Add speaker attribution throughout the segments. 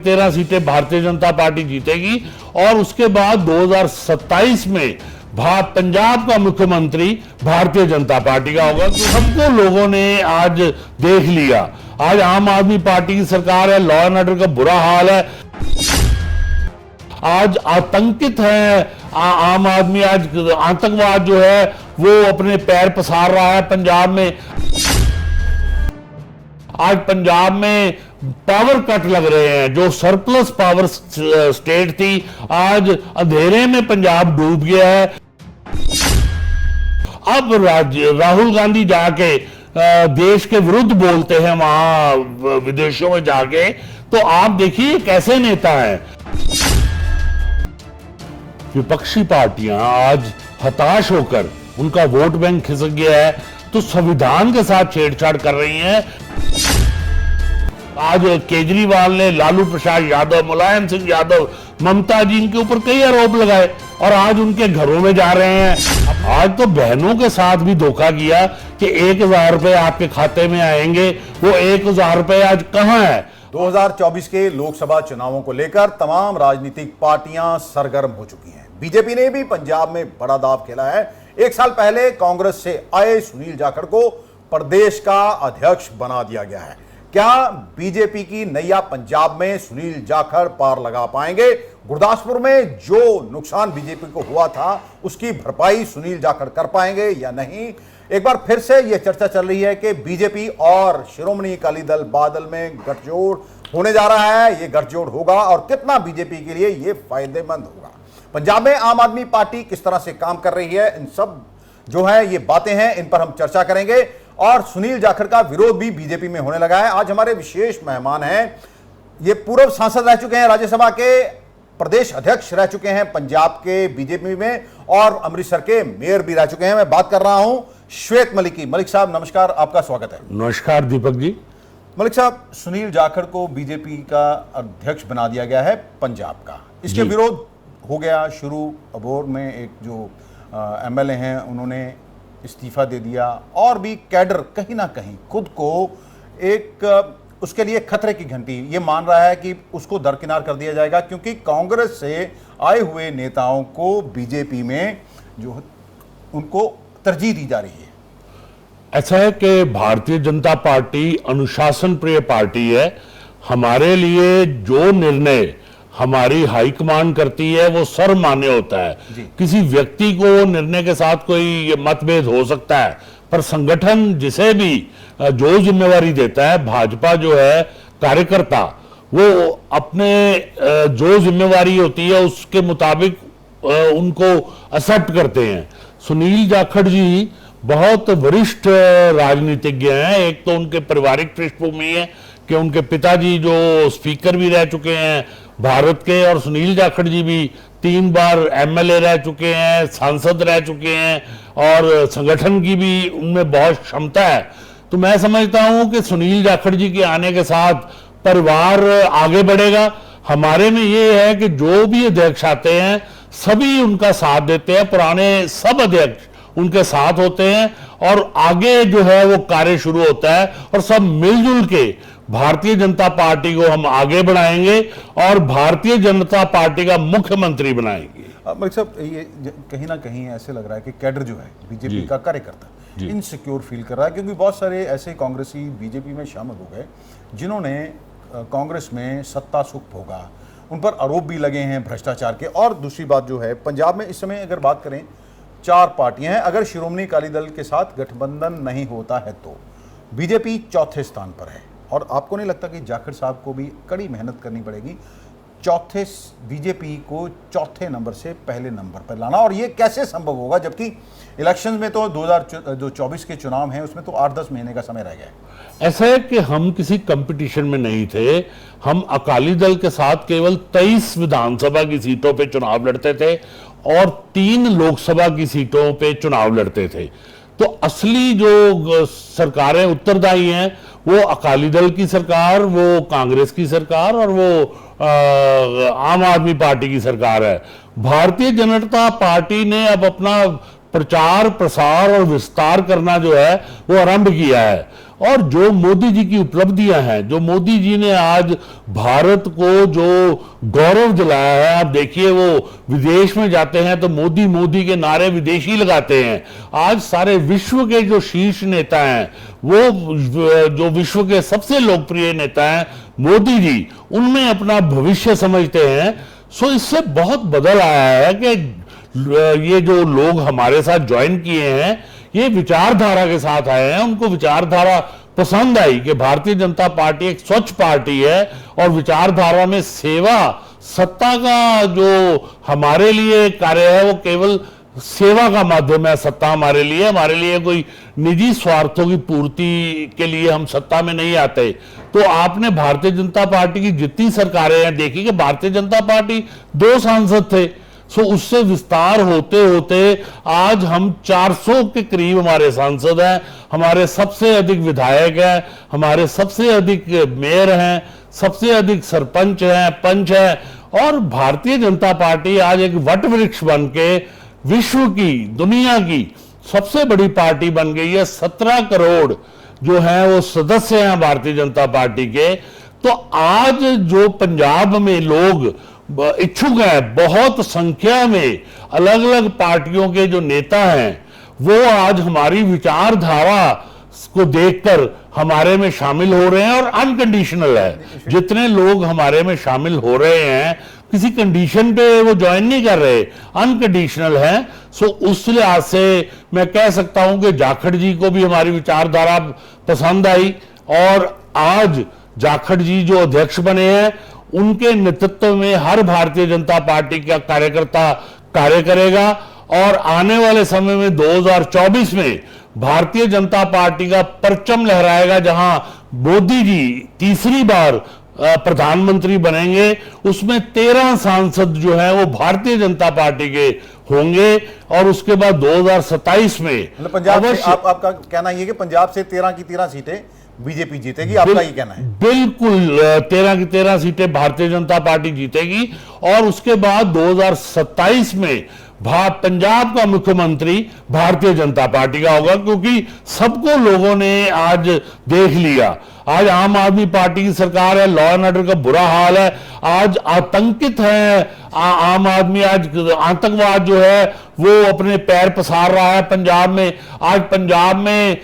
Speaker 1: 13 सीटें भारतीय जनता पार्टी जीतेगी और उसके बाद 2027 में पंजाब का मुख्यमंत्री भारतीय जनता पार्टी का होगा। तो सबको लोगों ने आज देख लिया। आज आम आदमी पार्टी की सरकार है, लॉ एंड ऑर्डर का बुरा हाल है, आज आतंकित है आम आदमी, आज आतंकवाद जो है वो अपने पैर पसार रहा है पंजाब में। आज पंजाब में पावर कट लग रहे हैं, जो सरप्लस पावर स्टेट थी आज अंधेरे में पंजाब डूब गया है। अब राहुल गांधी जाके देश के विरुद्ध बोलते हैं वहां विदेशों में जाके, तो आप देखिए कैसे नेता हैं। विपक्षी पार्टियां आज हताश होकर, उनका वोट बैंक खिसक गया है, तो संविधान के साथ छेड़छाड़ कर रही हैं। आज केजरीवाल ने लालू प्रसाद यादव, मुलायम सिंह यादव, ममता जी इनके ऊपर कई आरोप लगाए और आज उनके घरों में जा रहे हैं। आज तो बहनों के साथ भी धोखा किया कि 1000 रुपए आपके खाते में आएंगे, वो 1000 रुपए आज कहां है।
Speaker 2: 2024 के लोकसभा चुनावों को लेकर तमाम राजनीतिक पार्टियां सरगर्म हो चुकी हैं। बीजेपी ने भी पंजाब में बड़ा दांव खेला है। 1 साल पहले कांग्रेस से आए सुनील जाखड़ को प्रदेश का अध्यक्ष बना दिया गया है। क्या बीजेपी की नैया पंजाब में सुनील जाखड़ पार लगा पाएंगे? गुरदासपुर में जो नुकसान बीजेपी को हुआ था उसकी भरपाई सुनील जाखड़ कर पाएंगे या नहीं? एक बार फिर से यह चर्चा चल रही है कि बीजेपी और शिरोमणि अकाली दल बादल में गठजोड़ होने जा रहा है। यह गठजोड़ होगा और कितना बीजेपी के लिए यह फायदेमंद होगा? पंजाब में आम आदमी पार्टी किस तरह से काम कर रही है, इन सब जो है ये बातें हैं, इन पर हम चर्चा करेंगे। और सुनील जाखड़ का विरोध भी बीजेपी में होने लगा है। आज हमारे विशेष मेहमान हैं, ये पूर्व सांसद रह चुके हैं, राज्यसभा के प्रदेश अध्यक्ष रह चुके हैं पंजाब के बीजेपी में, और अमृतसर के मेयर भी रह चुके हैं। मैं बात कर रहा हूं श्वेत मलिक की। मलिक साहब नमस्कार, आपका स्वागत है।
Speaker 1: नमस्कार दीपक जी।
Speaker 2: मलिक साहब, सुनील जाखड़ को बीजेपी का अध्यक्ष बना दिया गया है पंजाब का, इसके विरोध हो गया शुरू। अबोर में एक जो एमएलए हैं उन्होंने इस्तीफा दे दिया, और भी कैडर कहीं ना कहीं खुद को एक उसके लिए खतरे की घंटी ये मान रहा है कि उसको दरकिनार कर दिया जाएगा, क्योंकि कांग्रेस से आए हुए नेताओं को बीजेपी में जो उनको तरजीह दी जा रही है।
Speaker 1: ऐसा है कि भारतीय जनता पार्टी अनुशासन प्रिय पार्टी है। हमारे लिए जो निर्णय हमारी हाईकमान करती है वो सर्वमान्य होता है। किसी व्यक्ति को निर्णय के साथ कोई मतभेद हो सकता है, पर संगठन जिसे भी जो जिम्मेवारी देता है, भाजपा जो है कार्यकर्ता वो अपने जो जिम्मेवारी होती है उसके मुताबिक उनको एक्सेप्ट करते हैं। सुनील जाखड़ जी बहुत वरिष्ठ राजनीतिज्ञ हैं। एक तो उनके पारिवारिक पृष्ठभूमि है कि उनके पिताजी जो स्पीकर भी रह चुके हैं भारत के, और सुनील जाखड़ जी भी 3 बार एमएलए रह चुके हैं, सांसद रह चुके हैं, और संगठन की भी उनमें बहुत क्षमता है। तो मैं समझता हूं कि सुनील जाखड़ जी के आने के साथ परिवार आगे बढ़ेगा। हमारे में ये है कि जो भी अध्यक्ष आते हैं सभी उनका साथ देते हैं, पुराने सब अध्यक्ष उनके साथ होते हैं, और आगे जो है वो कार्य शुरू होता है, और सब मिलजुल के भारतीय जनता पार्टी को हम आगे बढ़ाएंगे और भारतीय जनता पार्टी का मुख्यमंत्री बनाएंगे।
Speaker 2: मलिक साहब, ये कहीं ना कहीं ऐसे लग रहा है कि कैडर जो है बीजेपी का कार्यकर्ता इनसिक्योर फील कर रहा है, क्योंकि बहुत सारे ऐसे कांग्रेसी बीजेपी में शामिल हो गए जिन्होंने कांग्रेस में सत्ता सुख भोगा, उन पर आरोप भी लगे हैं भ्रष्टाचार के। और दूसरी बात जो है, पंजाब में इस समय अगर बात करें 4 पार्टियां हैं। अगर शिरोमणि अकाली दल के साथ गठबंधन नहीं होता है तो बीजेपी चौथे स्थान पर है, और आपको नहीं लगता कि जाखड़ साहब को भी कड़ी मेहनत करनी पड़ेगी बीजेपी को चौथे नंबर से पहले नंबर पर लाना? और ये कैसे संभव होगा, जबकि इलेक्शन में तो 2024 के चुनाव हैं, उसमें तो 8-10 महीने का समय रह गया है।
Speaker 1: ऐसा है कि हम किसी कंपटीशन में नहीं थे। हम अकाली दल के साथ केवल 23 विधानसभा की सीटों पे चुनाव लड़ते थे और 3 लोकसभा की सीटों पे चुनाव लड़ते थे। तो असली जो सरकारें उत्तरदायी हैं वो अकाली दल की सरकार, वो कांग्रेस की सरकार, और वो आम आदमी पार्टी की सरकार है। भारतीय जनता पार्टी ने अब अपना प्रचार प्रसार और विस्तार करना जो है वो आरंभ किया है, और जो मोदी जी की उपलब्धियां हैं, जो मोदी जी ने आज भारत को जो गौरव दिलाया है, आप देखिए वो विदेश में जाते हैं तो मोदी मोदी के नारे विदेशी लगाते हैं। आज सारे विश्व के जो शीर्ष नेता हैं, वो जो विश्व के सबसे लोकप्रिय नेता हैं मोदी जी, उनमें अपना भविष्य समझते हैं। सो इससे बहुत बदल आया है कि ये जो लोग हमारे साथ ज्वाइन किए हैं, ये विचारधारा के साथ आए हैं, उनको विचारधारा पसंद आई कि भारतीय जनता पार्टी एक स्वच्छ पार्टी है और विचारधारा में सेवा, सत्ता का जो हमारे लिए कार्य है वो केवल सेवा का माध्यम है। सत्ता हमारे लिए कोई निजी स्वार्थों की पूर्ति के लिए हम सत्ता में नहीं आते। तो आपने भारतीय जनता पार्टी की जितनी सरकारें हैं देखी कि भारतीय जनता पार्टी 2 सांसद थे, सो उससे विस्तार होते होते आज हम 400 के करीब हमारे सांसद हैं, हमारे सबसे अधिक विधायक हैं, हमारे सबसे अधिक मेयर हैं, सबसे अधिक सरपंच हैं, पंच हैं। और भारतीय जनता पार्टी आज एक वट वृक्ष बन के विश्व की, दुनिया की सबसे बड़ी पार्टी बन गई है। 17 करोड़ जो है वो सदस्य हैं भारतीय जनता पार्टी के। तो आज जो पंजाब में लोग इच्छुक हैं, बहुत संख्या में अलग अलग पार्टियों के जो नेता हैं, वो आज हमारी विचारधारा को देखकर हमारे में शामिल हो रहे हैं और अनकंडीशनल है। जितने लोग हमारे में शामिल हो रहे हैं किसी कंडीशन पे वो ज्वाइन नहीं कर रहे, अनकंडीशनल है। सो उस लिहाज से मैं कह सकता हूं कि जाखड़ जी को भी हमारी विचारधारा पसंद आई और आज जाखड़ जी जो अध्यक्ष बने हैं, उनके नेतृत्व में हर भारतीय जनता पार्टी का कार्यकर्ता कार्य करेगा और आने वाले समय में 2024 में भारतीय जनता पार्टी का परचम लहराएगा। जहां मोदी जी तीसरी बार प्रधानमंत्री बनेंगे, उसमें 13 सांसद जो है वो भारतीय जनता पार्टी के होंगे और उसके बाद 2027 में
Speaker 2: मतलब पंजाब से आपका कहना ये कि पंजाब से 13 की 13 सीटें बीजेपी जीतेगी, आपका ये कहना है?
Speaker 1: बिल्कुल, 13 की 13 सीटें भारतीय जनता पार्टी जीतेगी और उसके बाद 2027 में पंजाब का मुख्यमंत्री भारतीय जनता पार्टी का होगा, क्योंकि सबको लोगों ने आज देख लिया। आज आम आदमी पार्टी की सरकार है, लॉ एंड ऑर्डर का बुरा हाल है, आज आतंकित है आम आदमी, आज आतंकवाद जो है वो अपने पैर पसार रहा है पंजाब में। आज पंजाब में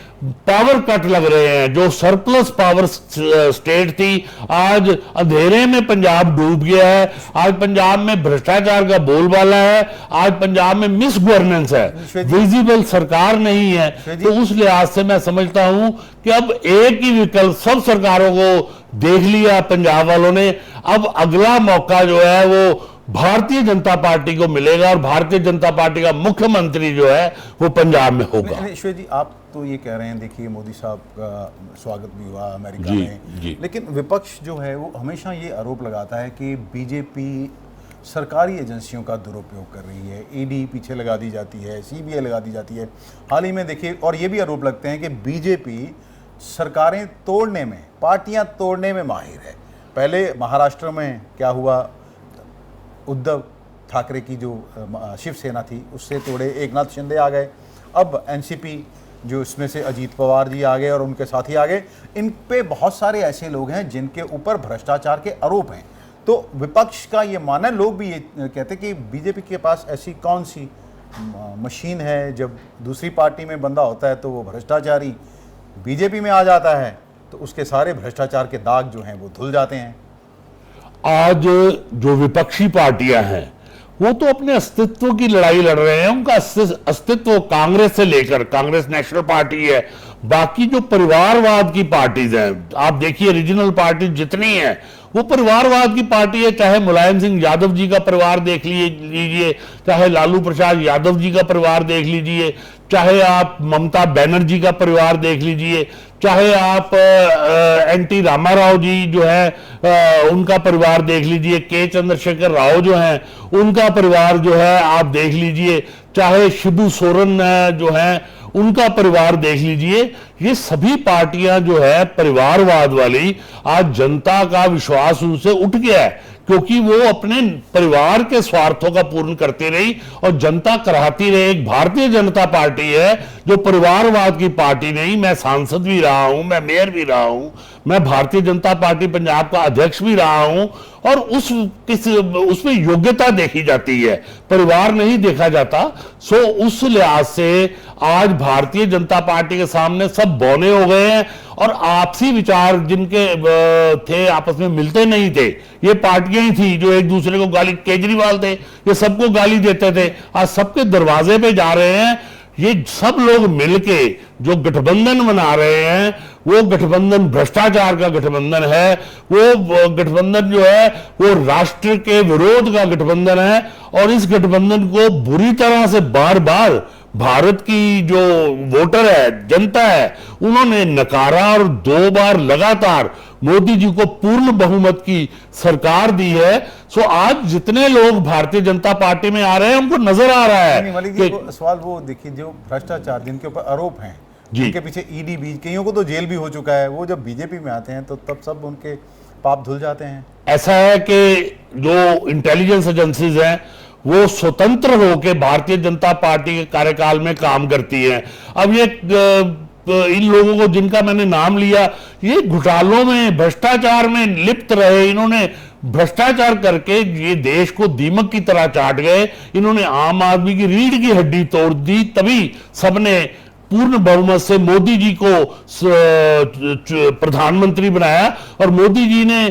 Speaker 1: पावर कट लग रहे हैं, जो सरप्लस पावर स्टेट थी आज अंधेरे में पंजाब डूब गया है। आज पंजाब में भ्रष्टाचार का बोलबाला है, आज पंजाब में मिस गवर्नेंस है, विजिबल सरकार नहीं है। तो उस लिहाज से मैं समझता हूं कि अब एक ही विकल्प, सब सरकारों को देख लिया पंजाब वालों ने, अब अगला मौका जो है वो भारतीय जनता पार्टी को मिलेगा और भारतीय जनता पार्टी का मुख्यमंत्री जो है वो पंजाब में होगा।
Speaker 2: ईश्वर जी, आप तो ये कह रहे हैं, देखिए मोदी साहब का स्वागत भी हुआ अमेरिका में, लेकिन विपक्ष जो है वो हमेशा ये आरोप लगाता है कि बीजेपी सरकारी एजेंसियों का दुरुपयोग कर रही है, ईडी पीछे लगा दी जाती है, सीबीआई लगा दी जाती है। हाल ही में देखिए, और ये भी आरोप लगते हैं कि बीजेपी सरकारें तोड़ने में, पार्टियां तोड़ने में माहिर है। पहले महाराष्ट्र में क्या हुआ, उद्धव ठाकरे की जो शिवसेना थी उससे तोड़े, एकनाथ शिंदे आ गए, अब एनसीपी जो इसमें से अजीत पवार जी आ गए और उनके साथी आ गए। इन पे बहुत सारे ऐसे लोग हैं जिनके ऊपर भ्रष्टाचार के आरोप हैं। तो विपक्ष का ये मानना, लोग भी ये कहते कि बीजेपी के पास ऐसी कौन सी मशीन है, जब दूसरी पार्टी में बंदा होता है तो वो भ्रष्टाचारी बीजेपी में आ जाता है तो उसके सारे भ्रष्टाचार के दाग जो हैं वो धुल जाते हैं।
Speaker 1: आज जो विपक्षी पार्टियां हैं वो तो अपने अस्तित्व की लड़ाई लड़ रहे हैं। उनका अस्तित्व कांग्रेस से लेकर, कांग्रेस नेशनल पार्टी है, बाकी जो परिवारवाद की पार्टीज हैं, आप देखिए रीजनल पार्टी जितनी है वो परिवारवाद की पार्टी है। चाहे मुलायम सिंह यादव जी का परिवार देख लीजिए, चाहे लालू प्रसाद यादव जी का परिवार देख लीजिए, चाहे आप ममता बनर्जी का परिवार देख लीजिए, चाहे आप एनटी रामाराव जी जो है उनका परिवार देख लीजिए, के चंद्रशेखर राव जो हैं उनका परिवार जो है आप देख लीजिए, चाहे शिबू सोरेन जो हैं उनका परिवार देख लीजिए। ये सभी पार्टियां जो है परिवारवाद वाली, आज जनता का विश्वास उनसे उठ गया है क्योंकि वो अपने परिवार के स्वार्थों का पूर्ण करती रही और जनता कराती रही। एक भारतीय जनता पार्टी है जो परिवारवाद की पार्टी नहीं। मैं सांसद भी रहा हूं, मैं मेयर भी रहा हूं, मैं भारतीय जनता पार्टी पंजाब का अध्यक्ष भी रहा हूं, और उसमें योग्यता देखी जाती है, परिवार नहीं देखा जाता। सो उस लिहाज से आज भारतीय जनता पार्टी के सामने सब बौने हो गए हैं, और आपसी विचार जिनके थे आपस में मिलते नहीं थे। ये पार्टियां ही थी जो एक दूसरे को गाली, केजरीवाल थे ये सबको गाली देते थे, आज सबके दरवाजे पे जा रहे हैं। ये सब लोग मिलके जो गठबंधन बना रहे हैं वो गठबंधन भ्रष्टाचार का गठबंधन है। वो गठबंधन जो है वो राष्ट्र के विरोध का गठबंधन है, और इस गठबंधन को बुरी तरह से बार बार भारत की जो वोटर है, जनता है, उन्होंने नकारा, और 2 बार लगातार मोदी जी को पूर्ण बहुमत की सरकार दी है। सो आज जितने लोग भारतीय जनता पार्टी में आ रहे हैं उनको नजर आ रहा है
Speaker 2: मलिक जी, सवाल वो देखिए, जो भ्रष्टाचार जिनके ऊपर आरोप हैं, जिनके पीछे ईडी भी, कईयों को तो जेल भी हो चुका है, वो जब बीजेपी में आते हैं तो तब सब उनके पाप धुल जाते हैं।
Speaker 1: ऐसा है कि जो इंटेलिजेंस एजेंसीज हैं वो स्वतंत्र होकर भारतीय जनता पार्टी के कार्यकाल में काम करती हैं। अब ये इन लोगों को जिनका मैंने नाम लिया, ये घोटालों में, भ्रष्टाचार में लिप्त रहे। इन्होंने भ्रष्टाचार करके ये देश को दीमक की तरह चाट गए। इन्होंने आम आदमी की रीढ़ की हड्डी तोड़ दी, तभी सबने पूर्ण बहुमत से मोदी जी को प्रधानमंत्री बनाया, और मोदी जी ने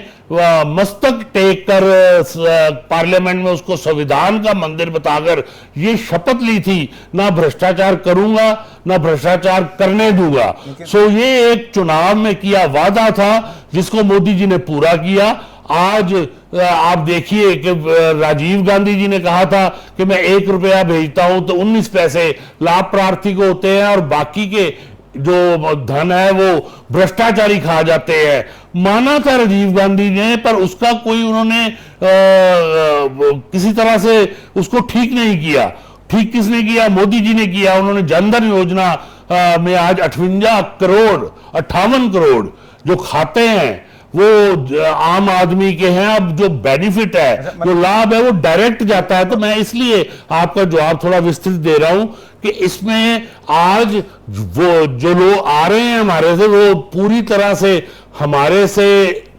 Speaker 1: मस्तक टेक कर पार्लियामेंट में उसको संविधान का मंदिर बताकर ये शपथ ली थी, ना भ्रष्टाचार करूंगा, ना भ्रष्टाचार करने दूंगा। सो ये एक चुनाव में किया वादा था जिसको मोदी जी ने पूरा किया। आज आप देखिए कि राजीव गांधी जी ने कहा था कि मैं 1 रुपया भेजता हूं तो 19 पैसे लाभ प्रार्थी को होते हैं, और बाकी के जो धन है वो भ्रष्टाचारी खा जाते हैं। माना था राजीव गांधी ने, पर उसका कोई उन्होंने किसी तरह से उसको ठीक नहीं किया। ठीक किसने किया? मोदी जी ने किया। उन्होंने जनधन योजना में आज 58 करोड़ जो खाते हैं वो आम आदमी के हैं। अब जो बेनिफिट है, जो लाभ है, वो डायरेक्ट जाता है। तो मैं इसलिए आपका जवाब थोड़ा विस्तृत दे रहा हूं कि इसमें आज वो जो लोग आ रहे हैं हमारे से, वो पूरी तरह से हमारे से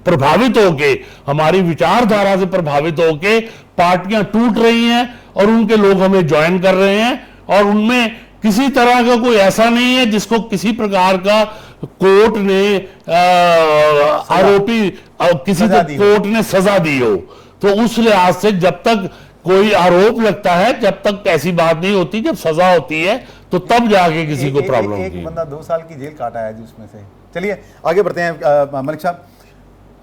Speaker 1: प्रभावित होके, हमारी विचारधारा से प्रभावित होके पार्टियां टूट रही हैं, और उनके लोग हमें ज्वाइन कर रहे हैं, और उनमें किसी तरह का कोई ऐसा नहीं है जिसको किसी प्रकार का कोर्ट ने आरोपी किसी को कोर्ट ने सजा दी हो। तो उस लिहाज से जब तक कोई आरोप लगता है, जब तक ऐसी बात नहीं होती, जब सजा होती है तो तब जाके किसी को प्रॉब्लम होती है।
Speaker 2: एक बंदा 2 साल की जेल काटा है जिसमें से। चलिए आगे बढ़ते हैं। मलिक साहब,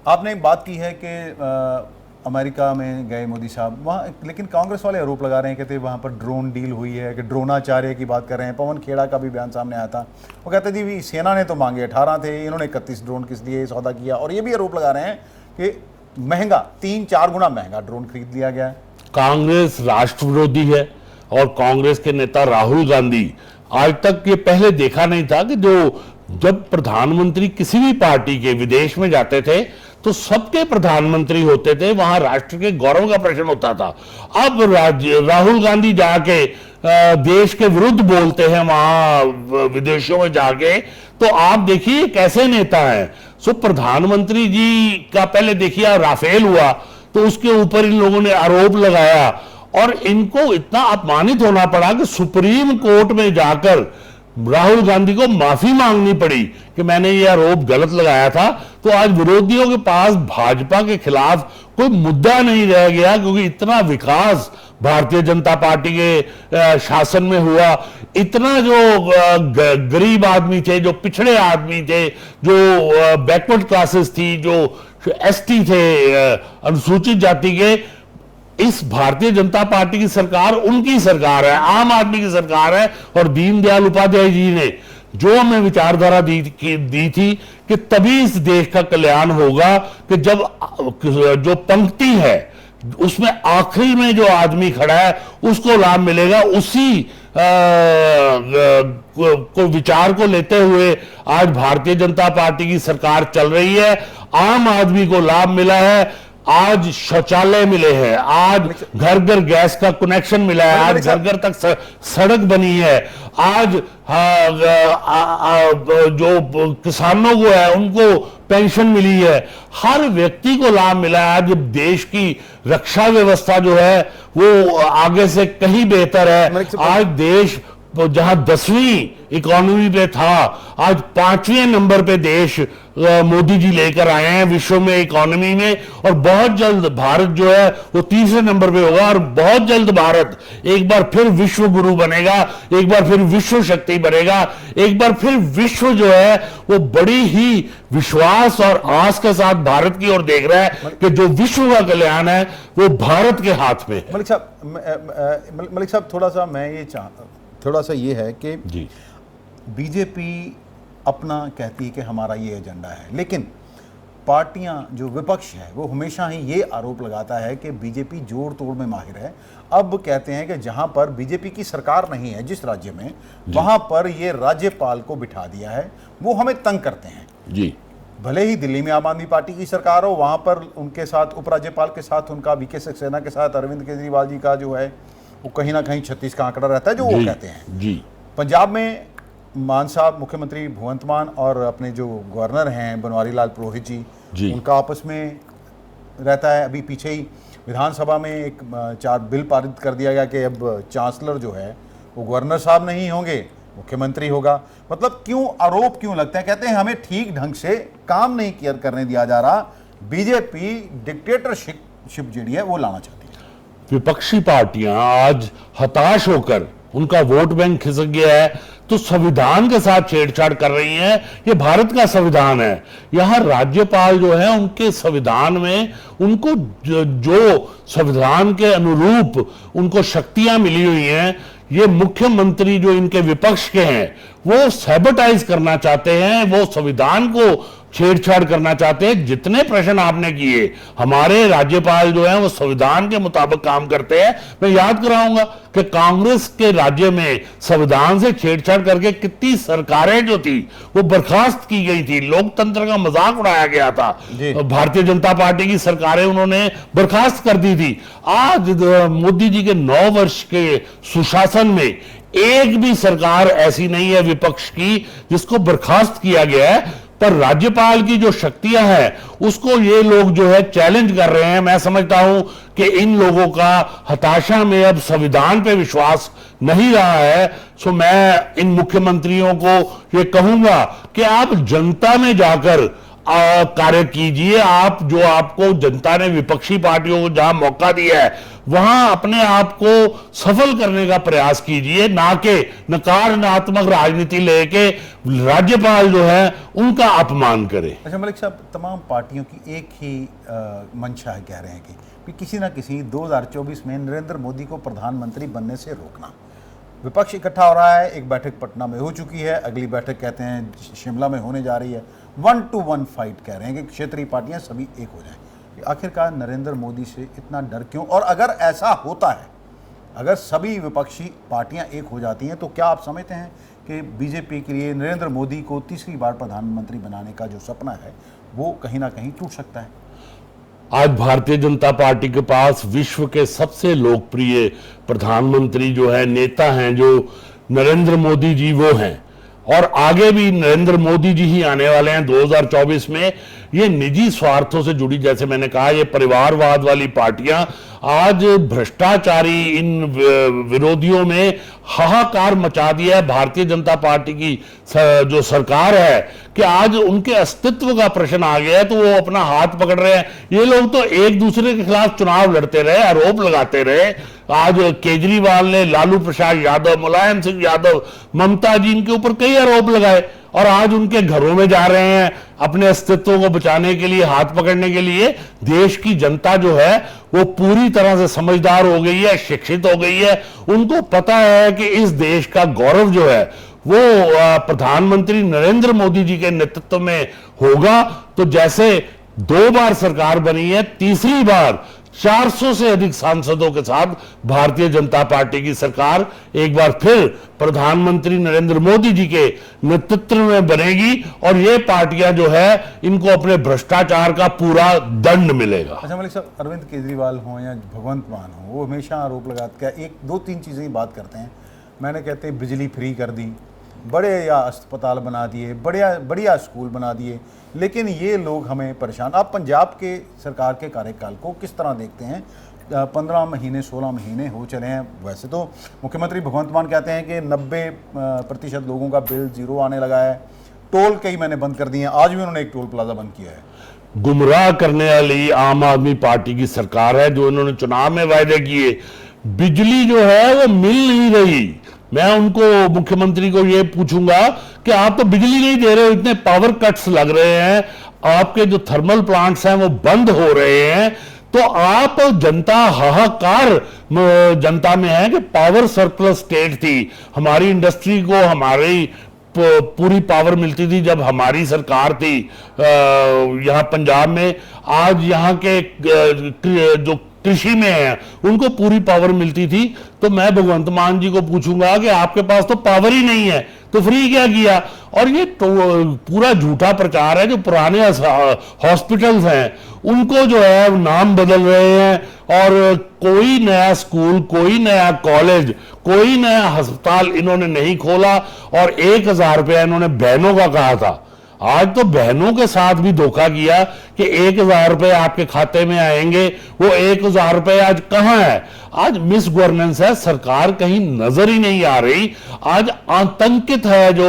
Speaker 2: आपने एक बात की है कि अमेरिका में गए मोदी साहब वहाँ, लेकिन कांग्रेस वाले आरोप लगा रहे हैं, कहते हैं वहाँ पर ड्रोन डील हुई है, कि ड्रोनाचार्य की बात कर रहे हैं। पवन खेड़ा का भी बयान सामने आया था, वो कहते जी सेना ने तो मांगे 18 थे, इन्होंने 31 ड्रोन किस लिए सौदा किया। और ये भी आरोप लगा रहे हैं कि महंगा, 3-4 गुना महंगा ड्रोन खरीद लिया गया है।
Speaker 1: कांग्रेस राष्ट्र विरोधी है, और कांग्रेस के नेता राहुल गांधी आज तक ये पहले देखा नहीं था कि जब प्रधानमंत्री किसी भी पार्टी के विदेश में जाते थे तो सबके प्रधानमंत्री होते थे, वहां राष्ट्र के गौरव का प्रश्न होता था। अब राहुल गांधी जाके देश के विरुद्ध बोलते हैं वहां विदेशों में जाके, तो आप देखिए कैसे नेता हैं। सो प्रधानमंत्री जी का पहले देखिए राफेल हुआ तो उसके ऊपर इन लोगों ने आरोप लगाया, और इनको इतना अपमानित होना पड़ा कि सुप्रीम कोर्ट में जाकर राहुल गांधी को माफी मांगनी पड़ी कि मैंने ये आरोप गलत लगाया था। तो आज विरोधियों के पास भाजपा के खिलाफ कोई मुद्दा नहीं रह गया, क्योंकि इतना विकास भारतीय जनता पार्टी के शासन में हुआ। इतना जो गरीब आदमी थे, जो पिछड़े आदमी थे, जो बैकवर्ड क्लासेस थी, जो एसटी थे, अनुसूचित जाति के, इस भारतीय जनता पार्टी की सरकार उनकी सरकार है, आम आदमी की सरकार है। और दीनदयाल उपाध्याय जी ने जो हमें विचारधारा दी थी कि तभी इस देश का कल्याण होगा कि जब जो पंक्ति है उसमें आखिरी में जो आदमी खड़ा है उसको लाभ मिलेगा। उसी को विचार को लेते हुए आज भारतीय जनता पार्टी की सरकार चल रही है। आम आदमी को लाभ मिला है, आज शौचालय मिले हैं, आज घर घर गैस का कनेक्शन मिला है, आज घर घर तक सड़क बनी है, आज जो किसानों को है उनको पेंशन मिली है, हर व्यक्ति को लाभ मिला है। आज देश की रक्षा व्यवस्था जो है वो आगे से कहीं बेहतर है। आज देश जहां 10वीं इकोनॉमी पे था, आज 5वें नंबर पे देश मोदी जी लेकर आए हैं विश्व में इकोनॉमी में, और बहुत जल्द भारत जो है वो 3रे नंबर पे होगा, और बहुत जल्द भारत एक बार फिर विश्व गुरु बनेगा, एक बार फिर विश्व शक्ति बनेगा, एक बार फिर विश्व जो है वो बड़ी ही विश्वास और आस के साथ भारत की ओर देख रहा है कि जो विश्व का कल्याण है वो भारत के हाथ में है।
Speaker 2: मलिक साहब थोड़ा सा ये है कि
Speaker 1: जी,
Speaker 2: बीजेपी अपना कहती है कि हमारा ये एजेंडा है, लेकिन पार्टियां जो विपक्ष है वो हमेशा ही ये आरोप लगाता है कि बीजेपी जोड़ तोड़ में माहिर है। अब कहते हैं कि जहां पर बीजेपी की सरकार नहीं है जिस राज्य में, वहां पर ये राज्यपाल को बिठा दिया है, वो हमें तंग करते हैं
Speaker 1: जी।
Speaker 2: भले ही दिल्ली में आम आदमी पार्टी की सरकार हो, वहां पर उनके साथ उपराज्यपाल के साथ उनका वीके सक्सेना के साथ अरविंद केजरीवाल जी का जो है वो कहीं ना कहीं 36 का आंकड़ा रहता है जो वो कहते हैं
Speaker 1: जी।
Speaker 2: पंजाब में मान साहब मुख्यमंत्री भगवंत मान और अपने जो गवर्नर हैं बनवारी लाल पुरोहित जी, उनका आपस में रहता है। अभी पीछे ही विधानसभा में एक 4 बिल पारित कर दिया गया कि अब चांसलर जो है वो गवर्नर साहब नहीं होंगे, मुख्यमंत्री होगा। मतलब क्यों आरोप क्यों लगता है? कहते हैं हमें ठीक ढंग से काम नहीं करने दिया जा रहा, बीजेपी डिक्टेटरशिप जी है वो लाना चाहती है।
Speaker 1: विपक्षी पार्टियां आज हताश होकर, उनका वोट बैंक खिसक गया है तो संविधान के साथ छेड़छाड़ कर रही हैं। ये भारत का संविधान है, यहां राज्यपाल जो है उनके संविधान में उनको जो संविधान के अनुरूप उनको शक्तियां मिली हुई हैं, ये मुख्यमंत्री जो इनके विपक्ष के हैं वो सैबोटाइज करना चाहते हैं, वो संविधान को छेड़छाड़ करना चाहते हैं। जितने प्रश्न आपने किए, हमारे राज्यपाल जो हैं वो संविधान के मुताबिक काम करते हैं। मैं याद कराऊंगा कि कांग्रेस के राज्य में संविधान से छेड़छाड़ करके कितनी सरकारें जो थी वो बर्खास्त की गई थी, लोकतंत्र का मजाक उड़ाया गया था। भारतीय जनता पार्टी की सरकारें उन्होंने बर्खास्त कर दी थी। आज मोदी जी के 9 वर्ष के सुशासन में एक भी सरकार ऐसी नहीं है विपक्ष की जिसको बर्खास्त किया गया है, पर राज्यपाल की जो शक्तियां हैं उसको ये लोग जो है चैलेंज कर रहे हैं। मैं समझता हूं कि इन लोगों का हताशा में अब संविधान पे विश्वास नहीं रहा है। सो मैं इन मुख्यमंत्रियों को ये कहूंगा कि आप जनता में जाकर कार्य कीजिए। आप जो आपको जनता ने विपक्षी पार्टियों को जहां मौका दिया है वहां अपने आप को सफल करने का प्रयास कीजिए, ना कि नकारात्मक राजनीति लेके राज्यपाल जो है उनका अपमान करे।
Speaker 2: अच्छा मलिक साहब, तमाम पार्टियों की एक ही मंशा है, कह रहे हैं कि किसी ना किसी 2024 में नरेंद्र मोदी को प्रधानमंत्री बनने से रोकना। विपक्ष इकट्ठा हो रहा है, एक बैठक पटना में हो चुकी है, अगली बैठक कहते हैं शिमला में होने जा रही है। 1-to-1 फाइट कह रहे हैं कि क्षेत्रीय पार्टियां सभी एक हो जाएं। आखिरकार नरेंद्र मोदी से इतना डर क्यों? और अगर ऐसा होता है, अगर सभी विपक्षी पार्टियां एक हो जाती हैं, तो क्या आप समझते हैं कि बीजेपी के लिए नरेंद्र मोदी को तीसरी बार प्रधानमंत्री बनाने का जो सपना है वो कहीं ना कहीं टूट सकता है?
Speaker 1: आज भारतीय जनता पार्टी के पास विश्व के सबसे लोकप्रिय प्रधानमंत्री जो है, नेता हैं जो नरेंद्र मोदी जी, वो हैं, और आगे भी नरेंद्र मोदी जी ही आने वाले हैं 2024 में। ये निजी स्वार्थों से जुड़ी, जैसे मैंने कहा, ये परिवारवाद वाली पार्टियां आज भ्रष्टाचारी इन विरोधियों में हाहाकार मचा दिया है। भारतीय जनता पार्टी की जो सरकार है कि आज उनके अस्तित्व का प्रश्न आ गया है, तो वो अपना हाथ पकड़ रहे हैं। ये लोग तो एक दूसरे के खिलाफ चुनाव लड़ते रहे, आरोप लगाते रहे। आज केजरीवाल ने लालू प्रसाद यादव, मुलायम सिंह यादव, ममता जी, इनके ऊपर कई आरोप लगाए, और आज उनके घरों में जा रहे हैं अपने अस्तित्व को बचाने के लिए, हाथ पकड़ने के लिए। देश की जनता जो है वो पूरी तरह से समझदार हो गई है, शिक्षित हो गई है। उनको पता है कि इस देश का गौरव जो है वो प्रधानमंत्री नरेंद्र मोदी जी के नेतृत्व में होगा। तो जैसे 2 बार सरकार बनी है, तीसरी बार 400 से अधिक सांसदों के साथ भारतीय जनता पार्टी की सरकार एक बार फिर प्रधानमंत्री नरेंद्र मोदी जी के नेतृत्व में बनेगी और ये पार्टियां जो है इनको अपने भ्रष्टाचार का पूरा दंड मिलेगा।
Speaker 2: अच्छा मलिक साहब, अरविंद केजरीवाल हो या भगवंत मान हो, वो हमेशा आरोप लगाते हैं, एक दो तीन चीज़ें की बात करते हैं। मैंने कहते हैं बिजली फ्री कर दी, बड़े या अस्पताल बना दिए, बढ़िया स्कूल बना दिए, लेकिन ये लोग हमें परेशान। आप पंजाब के सरकार के कार्यकाल को किस तरह देखते हैं? 15 महीने 16 महीने हो चले हैं। वैसे तो मुख्यमंत्री भगवंत मान कहते हैं कि 90% लोगों का बिल जीरो आने लगा है। टोल कई मैंने बंद कर दिए हैं, आज भी उन्होंने एक टोल प्लाजा बंद किया है।
Speaker 1: गुमराह करने वाली आम आदमी पार्टी की सरकार है, जो इन्होंने चुनाव में वायदे किए। बिजली जो है वो मिल नहीं रही। मैं उनको, मुख्यमंत्री को ये पूछूंगा कि आप तो बिजली नहीं दे रहे हो, इतने पावर कट्स लग रहे हैं, आपके जो थर्मल प्लांट्स हैं वो बंद हो रहे हैं, तो आप जनता हाहाकार जनता में है कि पावर सरप्लस स्टेट थी। हमारी इंडस्ट्री को हमारी पूरी पावर मिलती थी जब हमारी सरकार थी यहाँ पंजाब में। आज यहाँ के जो कृषि में है उनको पूरी पावर मिलती थी। तो मैं भगवंत मान जी को पूछूंगा कि आपके पास तो पावर ही नहीं है तो फ्री क्या किया? और ये तो पूरा झूठा प्रचार है। जो पुराने हॉस्पिटल्स हैं उनको जो है नाम बदल रहे हैं और कोई नया स्कूल, कोई नया कॉलेज, कोई नया अस्पताल इन्होंने नहीं खोला। और 1,000 रुपया इन्होंने बहनों का कहा था। आज तो बहनों के साथ भी धोखा किया कि 1,000 रुपए आपके खाते में आएंगे। वो 1,000 रुपए आज कहां है? आज मिस गवर्नेंस है, सरकार कहीं नजर ही नहीं आ रही। आज आतंकित है जो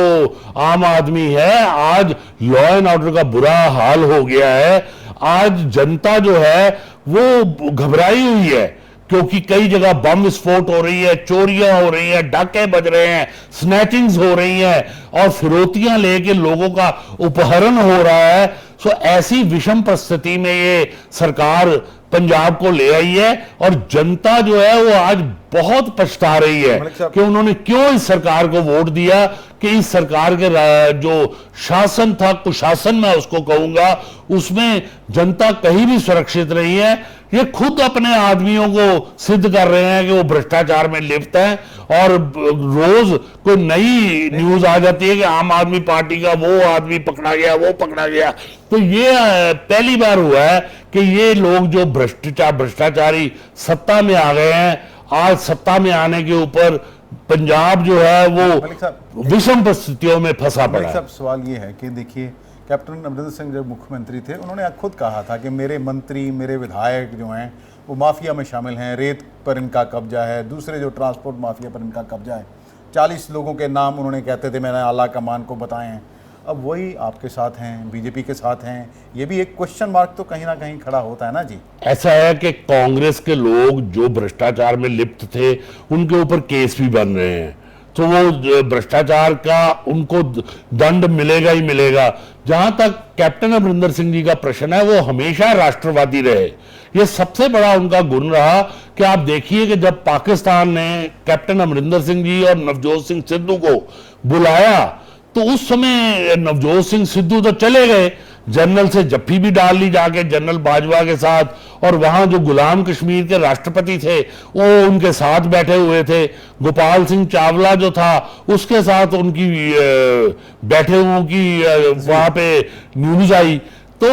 Speaker 1: आम आदमी है। आज लॉ एंड ऑर्डर का बुरा हाल हो गया है। आज जनता जो है वो घबराई हुई है क्योंकि कई जगह बम विस्फोट हो रही है, चोरियां हो रही है, डाके बज रहे हैं, स्नैचिंग्स हो रही हैं और फिरौतियां लेके लोगों का अपहरण हो रहा है। सो ऐसी विषम परिस्थिति में ये सरकार पंजाब को ले आई है और जनता जो है वो आज बहुत पछता रही है कि उन्होंने क्यों इस सरकार को वोट दिया। कि इस सरकार के जो शासन था, कुशासन मैं उसको कहूंगा, उसमें जनता कहीं भी सुरक्षित नहीं है। ये खुद अपने आदमियों को सिद्ध कर रहे हैं कि वो भ्रष्टाचार में लिप्त हैं और रोज कोई नई न्यूज आ जाती है कि आम आदमी पार्टी का वो आदमी पकड़ा गया, वो पकड़ा गया। तो ये पहली बार हुआ है कि ये लोग जो भ्रष्टाचारी सत्ता में आ गए हैं। आज सत्ता में आने के ऊपर पंजाब जो है वो विषम परिस्थितियों में फंसा पड़ा है।
Speaker 2: सवाल ये है कि देखिए, कैप्टन अमरिंदर सिंह जब मुख्यमंत्री थे उन्होंने खुद कहा था कि मेरे मंत्री, मेरे विधायक जो हैं वो माफिया में शामिल हैं, रेत पर इनका कब्जा है, दूसरे जो ट्रांसपोर्ट माफिया पर इनका कब्जा है। 40 लोगों के नाम उन्होंने कहते थे, मैंने आला कमान को बताए हैं। अब वही आपके साथ हैं, बीजेपी के साथ हैं। ये भी एक क्वेश्चन मार्क तो कहीं ना कहीं खड़ा होता है ना जी।
Speaker 1: ऐसा है कि कांग्रेस के लोग जो भ्रष्टाचार में लिप्त थे उनके ऊपर केस भी बन रहे हैं, तो वो भ्रष्टाचार का उनको दंड मिलेगा ही मिलेगा। जहां तक कैप्टन अमरिंदर सिंह जी का प्रश्न है, वो हमेशा राष्ट्रवादी रहे। ये सबसे बड़ा उनका गुण रहा कि आप देखिए कि जब पाकिस्तान ने कैप्टन अमरिंदर सिंह जी और नवजोत सिंह सिद्धू को बुलाया तो उस समय नवजोत सिंह सिद्धू तो चले गए, जनरल से जफ्फी भी डाल ली जाके जनरल बाजवा के साथ, और वहां जो गुलाम कश्मीर के राष्ट्रपति थे वो उनके साथ बैठे हुए थे। गोपाल सिंह चावला जो था उसके साथ उनकी बैठे हुओं की वहां पे न्यूज आई। तो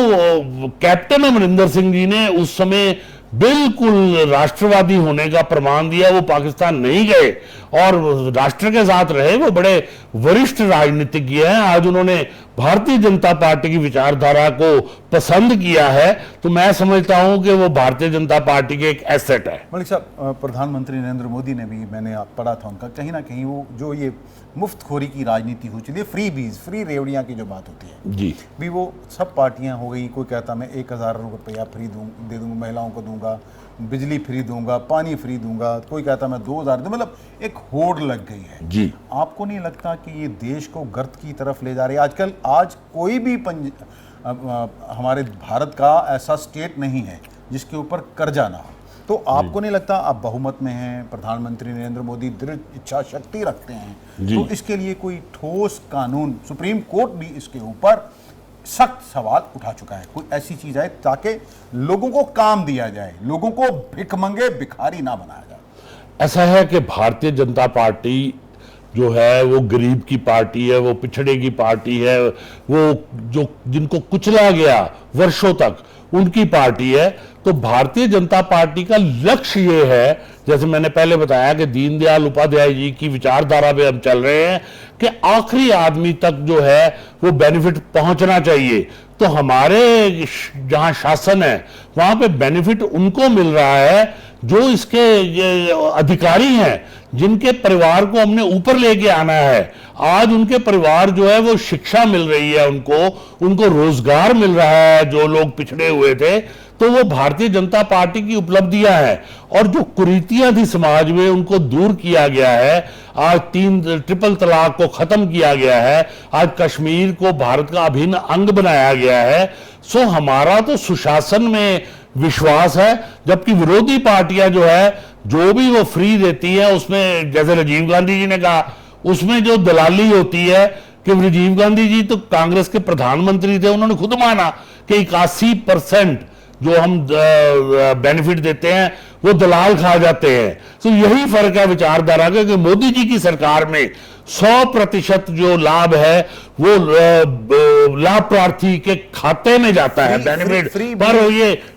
Speaker 1: कैप्टन अमरिंदर सिंह जी ने उस समय बिल्कुल राष्ट्रवादी होने का प्रमाण दिया। वो पाकिस्तान नहीं गए और राष्ट्र के साथ रहे। वो बड़े वरिष्ठ राजनीतिज्ञ हैं। आज उन्होंने भारतीय जनता पार्टी की विचारधारा को पसंद किया है, तो मैं समझता हूं कि वो भारतीय जनता पार्टी के एक एसेट है।
Speaker 2: मलिक साहब, प्रधानमंत्री नरेंद्र मोदी ने भी, मैंने पढ़ा था उनका, कहीं ना कहीं वो जो ये मुफ्तखोरी की राजनीति हो चली है, फ्री बीज, फ्री रेवड़ियाँ की जो बात होती है
Speaker 1: जी,
Speaker 2: भी वो सब पार्टियां हो गई। कोई कहता मैं 1,000 रुपया फ्री दे दूंगा, महिलाओं को दूंगा, बिजली फ्री दूंगा, पानी फ्री दूंगा, कोई कहता मैं 2,000 दूं। मतलब एक होड़ लग गई है
Speaker 1: जी।
Speaker 2: आपको नहीं लगता कि ये देश को गर्त की तरफ ले जा रही है? आजकल आज कोई भी हमारे भारत का ऐसा स्टेट नहीं है जिसके ऊपर कर्जा ना हो। तो आपको नहीं लगता, आप बहुमत में हैं, प्रधानमंत्री नरेंद्र मोदी दृढ़ इच्छा शक्ति रखते हैं, तो इसके लिए कोई ठोस कानून, सुप्रीम कोर्ट भी इसके ऊपर सख्त सवाल उठा चुका है। कोई ऐसी चीज है ताकि लोगों को काम दिया जाए, लोगों को भिखमंगे भिखारी ना बनाया जाए।
Speaker 1: ऐसा है कि भारतीय जनता पार्टी जो है वो गरीब की पार्टी है, वो पिछड़े की पार्टी है, वो जो जिनको कुचला गया वर्षों तक उनकी पार्टी है। तो भारतीय जनता पार्टी का लक्ष्य ये है, जैसे मैंने पहले बताया कि दीनदयाल उपाध्याय जी की विचारधारा पे हम चल रहे हैं कि आखिरी आदमी तक जो है वो बेनिफिट पहुंचना चाहिए। तो हमारे जहां शासन है वहां पे बेनिफिट उनको मिल रहा है जो इसके अधिकारी हैं, जिनके परिवार को हमने ऊपर लेके आना है। आज उनके परिवार जो है वो शिक्षा मिल रही है, उनको रोजगार मिल रहा है, जो लोग पिछड़े हुए थे। तो वो भारतीय जनता पार्टी की उपलब्धियां हैं। और जो कुरीतियां थी समाज में उनको दूर किया गया है। आज ट्रिपल तलाक को खत्म किया गया है। आज कश्मीर को भारत का अभिन्न अंग बनाया गया है। सो हमारा तो सुशासन में विश्वास है, जबकि विरोधी पार्टियां जो है जो भी वो फ्री देती है उसमें, जैसे राजीव गांधी जी ने कहा, उसमें जो दलाली होती है कि राजीव गांधी जी तो कांग्रेस के प्रधानमंत्री थे, उन्होंने खुद माना कि 81% जो हम बेनिफिट देते हैं वो दलाल खा जाते हैं। तो यही फर्क है विचारधारा का कि मोदी जी की सरकार में 100% जो लाभ है वो लाभ प्रार्थी के खाते में जाता है बेनिफिट। पर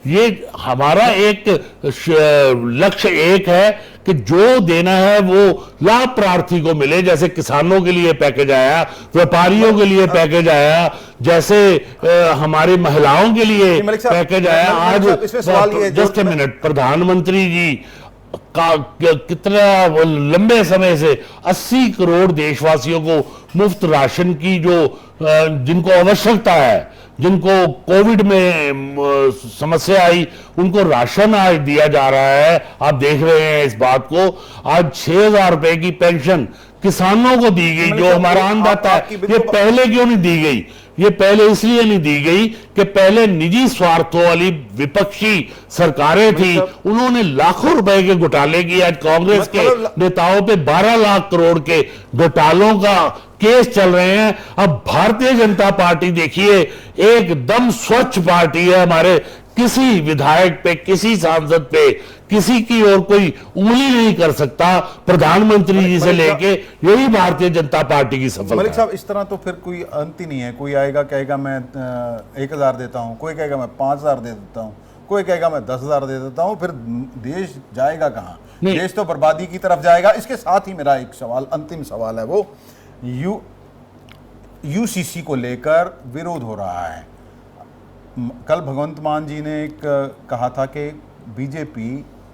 Speaker 1: ये हमारा एक लक्ष्य एक है कि जो देना है वो लाभ प्रार्थी को मिले। जैसे किसानों के लिए पैकेज आया, व्यापारियों के लिए पैकेज आया, जैसे हमारी महिलाओं के लिए पैकेज आया। आज जस्ट ए मिनट, प्रधानमंत्री जी का कितना लंबे समय से 80 करोड़ देशवासियों को मुफ्त राशन की जो जिनको आवश्यकता है, जिनको कोविड में समस्या आई, उनको राशन आज दिया जा रहा है। आप देख रहे हैं इस बात को। आज 6,000 रुपए की पेंशन किसानों को दी गई, जो हमारा अन्नदाता है। ये पहले क्यों नहीं दी गई? ये पहले इसलिए नहीं दी गई कि पहले निजी स्वार्थों वाली विपक्षी सरकारें थी, उन्होंने लाखों रुपए के घोटाले किए। आज कांग्रेस के नेताओं पे 12 लाख करोड़ के घोटालों का केस चल रहे हैं। अब भारतीय जनता पार्टी देखिए एकदम स्वच्छ पार्टी है। हमारे किसी विधायक पे, किसी सांसद पे, किसी की और कोई उंगली नहीं कर सकता, प्रधानमंत्री जी से लेके। यही भारतीय जनता पार्टी की सफलता है।
Speaker 2: मलिक साहब, इस तरह तो फिर कोई अंत ही नहीं है। कोई आएगा कहेगा मैं 1,000 देता हूं, कोई कहेगा मैं 5,000 दे देता हूं, कोई कहेगा मैं 10,000 दे देता हूं। फिर देश जाएगा कहां? देश तो बर्बादी की तरफ जाएगा। इसके साथ ही मेरा एक सवाल, अंतिम सवाल है, वो यूसीसी को लेकर विरोध हो रहा है। कल भगवंत मान जी ने एक कहा था कि बीजेपी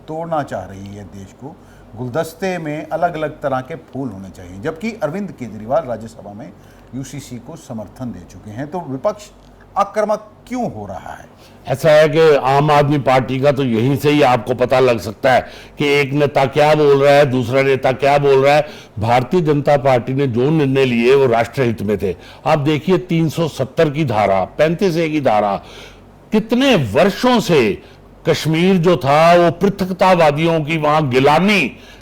Speaker 2: तोड़ना चाह रही है देश को, गुलदस्ते में अलग अलग तरह के फूल होने चाहिए, जबकि अरविंद केजरीवाल राज्यसभा में यूसीसी को समर्थन दे चुके हैं। तो विपक्ष आक्रामक क्यों हो रहा है?
Speaker 1: ऐसा है कि आम आदमी पार्टी का तो यहीं से ही आपको पता लग सकता है कि एक नेता क्या बोल रहा है, दूसरा नेता क्या बोल रहा है। भारतीय जनता पार्टी ने जो निर्णय लिए वो राष्ट्रहित में थे। आप देखिए 370 की धारा, 35A की धारा, कितने वर्षों से कश्मीर जो था वो पृथकतावादियों की वहां गिलानी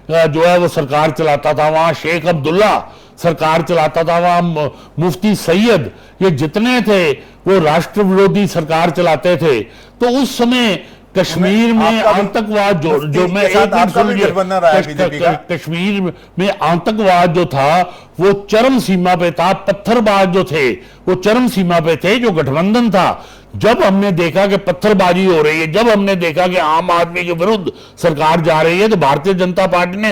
Speaker 1: जो है वो सरकार चलाता था, वहां शेख अब्दुल्ला सरकार चलाता था, वहां मुफ्ती सैयद, ये जितने थे वो राष्ट्र विरोधी सरकार चलाते थे। तो उस समय कश्मीर में आतंकवाद जो मैं एक मिनट सुनिए, कश्मीर में आतंकवाद जो था वो चरम सीमा पे था। पत्थरबाज जो थे वो चरम सीमा पे थे। जो गठबंधन था, जब हमने देखा कि पत्थरबाजी हो रही है, जब हमने देखा कि आम आदमी के विरुद्ध सरकार जा रही है, तो भारतीय जनता पार्टी ने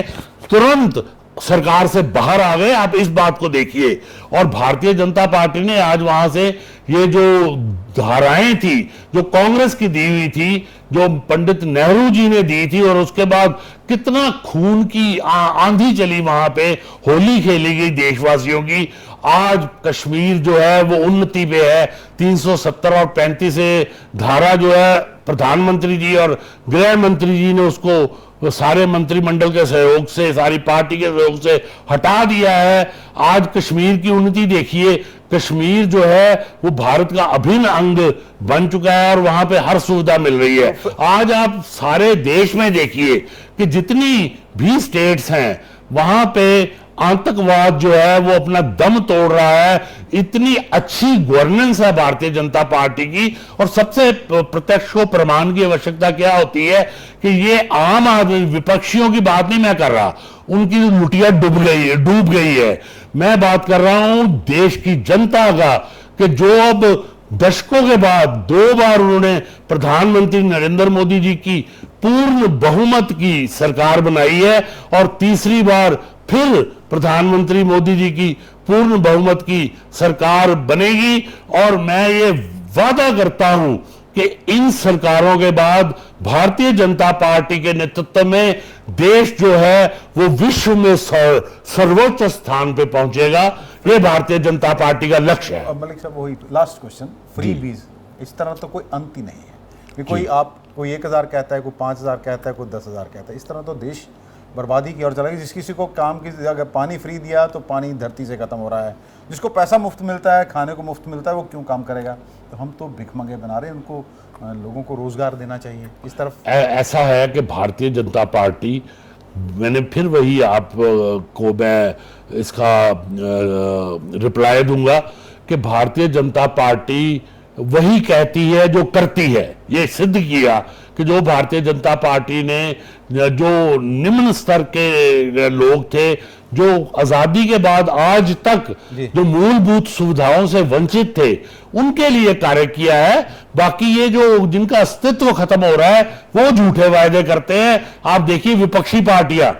Speaker 1: तुरंत सरकार से बाहर आ गए। आप इस बात को देखिए। और भारतीय जनता पार्टी ने आज वहां से ये जो धाराएं थी जो कांग्रेस की दी हुई थी, जो पंडित नेहरू जी ने दी थी, और उसके बाद कितना खून की आंधी चली, वहां पे होली खेली गई देशवासियों की। आज कश्मीर जो है वो उन्नति पे है। 370 और 35A धारा जो है प्रधानमंत्री जी और गृह मंत्री जी ने उसको सारे मंत्रिमंडल के सहयोग से, सारी पार्टी के सहयोग से हटा दिया है। आज कश्मीर की उन्नति देखिए। कश्मीर जो है वो भारत का अभिन्न अंग बन चुका है और वहां पे हर सुविधा मिल रही है। आज आप सारे देश में देखिए कि जितनी भी स्टेट्स हैं वहां पे आतंकवाद जो है वो अपना दम तोड़ रहा है। इतनी अच्छी गवर्नेंस है भारतीय जनता पार्टी की। और सबसे प्रत्यक्ष को प्रमाण की आवश्यकता क्या होती है कि ये आम आदमी, विपक्षियों की बात नहीं मैं कर रहा, उनकी लुटिया डूब गई है। मैं बात कर रहा हूं देश की जनता का, कि जो अब दशकों के बाद 2 बार उन्होंने प्रधानमंत्री नरेंद्र मोदी जी की पूर्ण बहुमत की सरकार बनाई है और तीसरी बार फिर प्रधानमंत्री मोदी जी की पूर्ण बहुमत की सरकार बनेगी। और मैं ये वादा करता हूं कि इन सरकारों के बाद भारतीय जनता पार्टी के नेतृत्व में देश जो है वो विश्व में सर्वोच्च स्थान पे पहुंचेगा। ये भारतीय जनता पार्टी का लक्ष्य है।
Speaker 2: मलिक साहब, वही लास्ट क्वेश्चन, फ्री बीज, इस तरह तो कोई अंत ही नहीं है कि कोई 1000 कहता है, कोई 5000 कहता है, कोई 10,000 कहता है। इस तरह तो देश बर्बादी की ओर चला गया। जिस किसी को काम की जगह पानी फ्री दिया तो पानी धरती से खत्म हो रहा है। जिसको पैसा मुफ्त मिलता है, खाने को मुफ्त मिलता है, वो क्यों काम करेगा? तो हम तो भिखमंगे बना रहे हैं उनको। लोगों को रोजगार देना चाहिए। इस तरफ
Speaker 1: ऐसा है कि भारतीय जनता पार्टी, मैंने फिर वही आप को मैं इसका रिप्लाई दूंगा कि भारतीय जनता पार्टी वही कहती है जो करती है। ये सिद्ध किया कि जो भारतीय जनता पार्टी ने, जो निम्न स्तर के लोग थे, जो आजादी के बाद आज तक जो मूलभूत सुविधाओं से वंचित थे, उनके लिए कार्य किया है। बाकी ये जो जिनका अस्तित्व खत्म हो रहा है वो झूठे वायदे करते हैं। आप देखिए विपक्षी पार्टियां,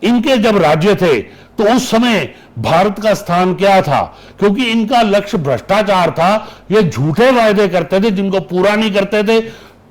Speaker 1: इनके जब राज्य थे तो उस समय भारत का स्थान क्या था? क्योंकि इनका लक्ष्य भ्रष्टाचार था। ये झूठे वायदे करते थे जिनको पूरा नहीं करते थे।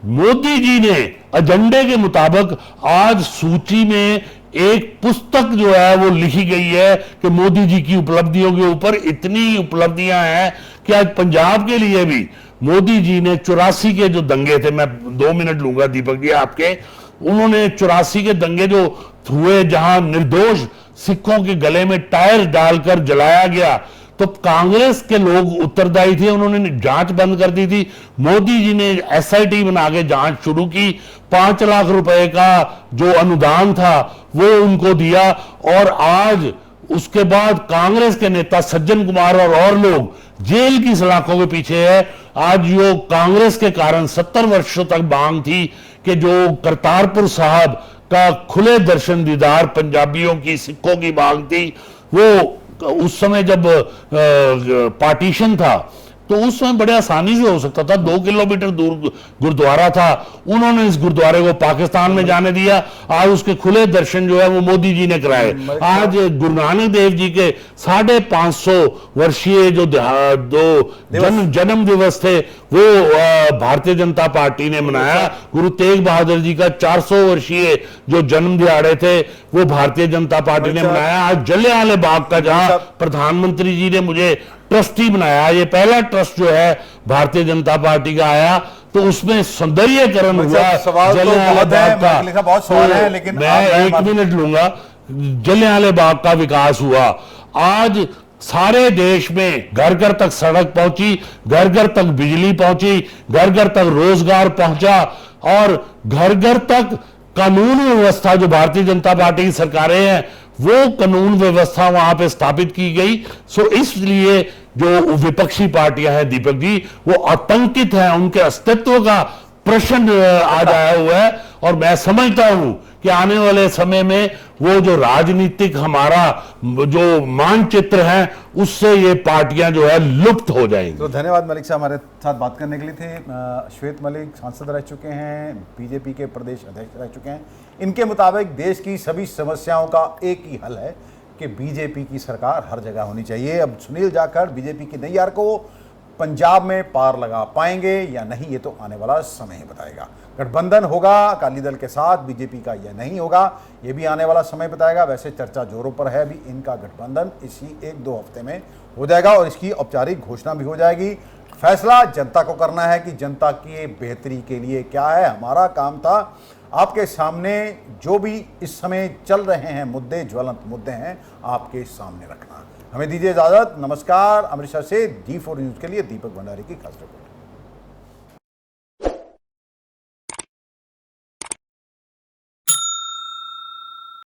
Speaker 1: मोदी जी ने एजेंडे के मुताबिक आज सूची में एक पुस्तक जो है वो लिखी गई है कि मोदी जी की उपलब्धियों के ऊपर इतनी उपलब्धियां हैं कि आज पंजाब के लिए भी मोदी जी ने 84 के जो दंगे थे, मैं 2 मिनट लूंगा दीपक जी आपके, उन्होंने 84 के दंगे जो हुए जहां निर्दोष सिखों के गले में टायर डालकर जलाया गया, तो कांग्रेस के लोग उत्तरदायी थे, उन्होंने जांच बंद कर दी थी। मोदी जी ने एसआईटी बना के जांच शुरू की। 5 लाख रुपए का जो अनुदान था वो उनको दिया। और आज उसके बाद कांग्रेस के नेता सज्जन कुमार और लोग जेल की सलाखों के पीछे है। आज जो कांग्रेस के कारण 70 वर्षों तक मांग थी कि जो करतारपुर साहब का खुले दर्शन दीदार पंजाबियों की, सिखों की मांग थी, वो उस समय जब पार्टीशन था तो उस समय बड़े आसानी से हो सकता था। 2 किलोमीटर दूर गुरुद्वारा था, उन्होंने इस गुरुद्वारे को पाकिस्तान में जाने दिया। आज उसके खुले दर्शन जो है वो मोदी जी ने कराए। आज गुरु नानक देव जी के 550 वर्षीय जो जन्म दिवस थे वो भारतीय जनता पार्टी ने मनाया। गुरु तेग बहादुर जी का 400 वर्षीय जो जन्म दिहाड़े थे वो भारतीय जनता पार्टी ने मनाया। आज जलियांवाला बाग का जहां प्रधानमंत्री जी ने मुझे ट्रस्टी बनाया, ये पहला ट्रस्ट जो है भारतीय जनता पार्टी का आया, तो उसमें सौंदर्यीकरण हुआ जलियांवाला बाग का।
Speaker 2: बहुत सवाल है, लेकिन
Speaker 1: मैं 1 मिनट लूंगा। जलियांवाला बाग का विकास हुआ। आज सारे देश में घर घर तक सड़क पहुंची, घर घर तक बिजली पहुंची, घर घर तक रोजगार पहुंचा और घर घर तक कानून व्यवस्था, जो भारतीय जनता पार्टी की सरकारें हैं वो कानून व्यवस्था वहां पे स्थापित की गई। सो इसलिए जो विपक्षी पार्टियां हैं दीपक जी, वो आतंकित हैं, उनके अस्तित्व का प्रश्न आज आया हुआ है। और मैं समझता हूं कि आने वाले समय में वो जो राजनीतिक हमारा जो मानचित्र है उससे ये पार्टियां जो है लुप्त हो जाएंगी।
Speaker 2: तो धन्यवाद मलिक साहब, हमारे साथ बात करने के लिए थे। श्वेत मलिक सांसद रह चुके हैं, बीजेपी के प्रदेश अध्यक्ष रह चुके हैं। इनके मुताबिक देश की सभी समस्याओं का एक ही हल है कि बीजेपी की सरकार हर जगह होनी चाहिए। अब सुनील जाखड़ बीजेपी की नैयार को पंजाब में पार लगा पाएंगे या नहीं, ये तो आने वाला समय ही बताएगा। गठबंधन होगा अकाली दल के साथ बीजेपी का या नहीं होगा, ये भी आने वाला समय बताएगा। वैसे चर्चा जोरों पर है, अभी इनका गठबंधन इसी 1-2 हफ्ते में हो जाएगा और इसकी औपचारिक घोषणा भी हो जाएगी। फैसला जनता को करना है कि जनता की बेहतरी के लिए क्या है। हमारा काम था आपके सामने जो भी इस समय चल रहे हैं मुद्दे, ज्वलंत मुद्दे हैं, आपके सामने रखना। हमें दीजिए इजाजत। नमस्कार। अमृतसर से D4 न्यूज के लिए दीपक भंडारी की खास रिपोर्ट।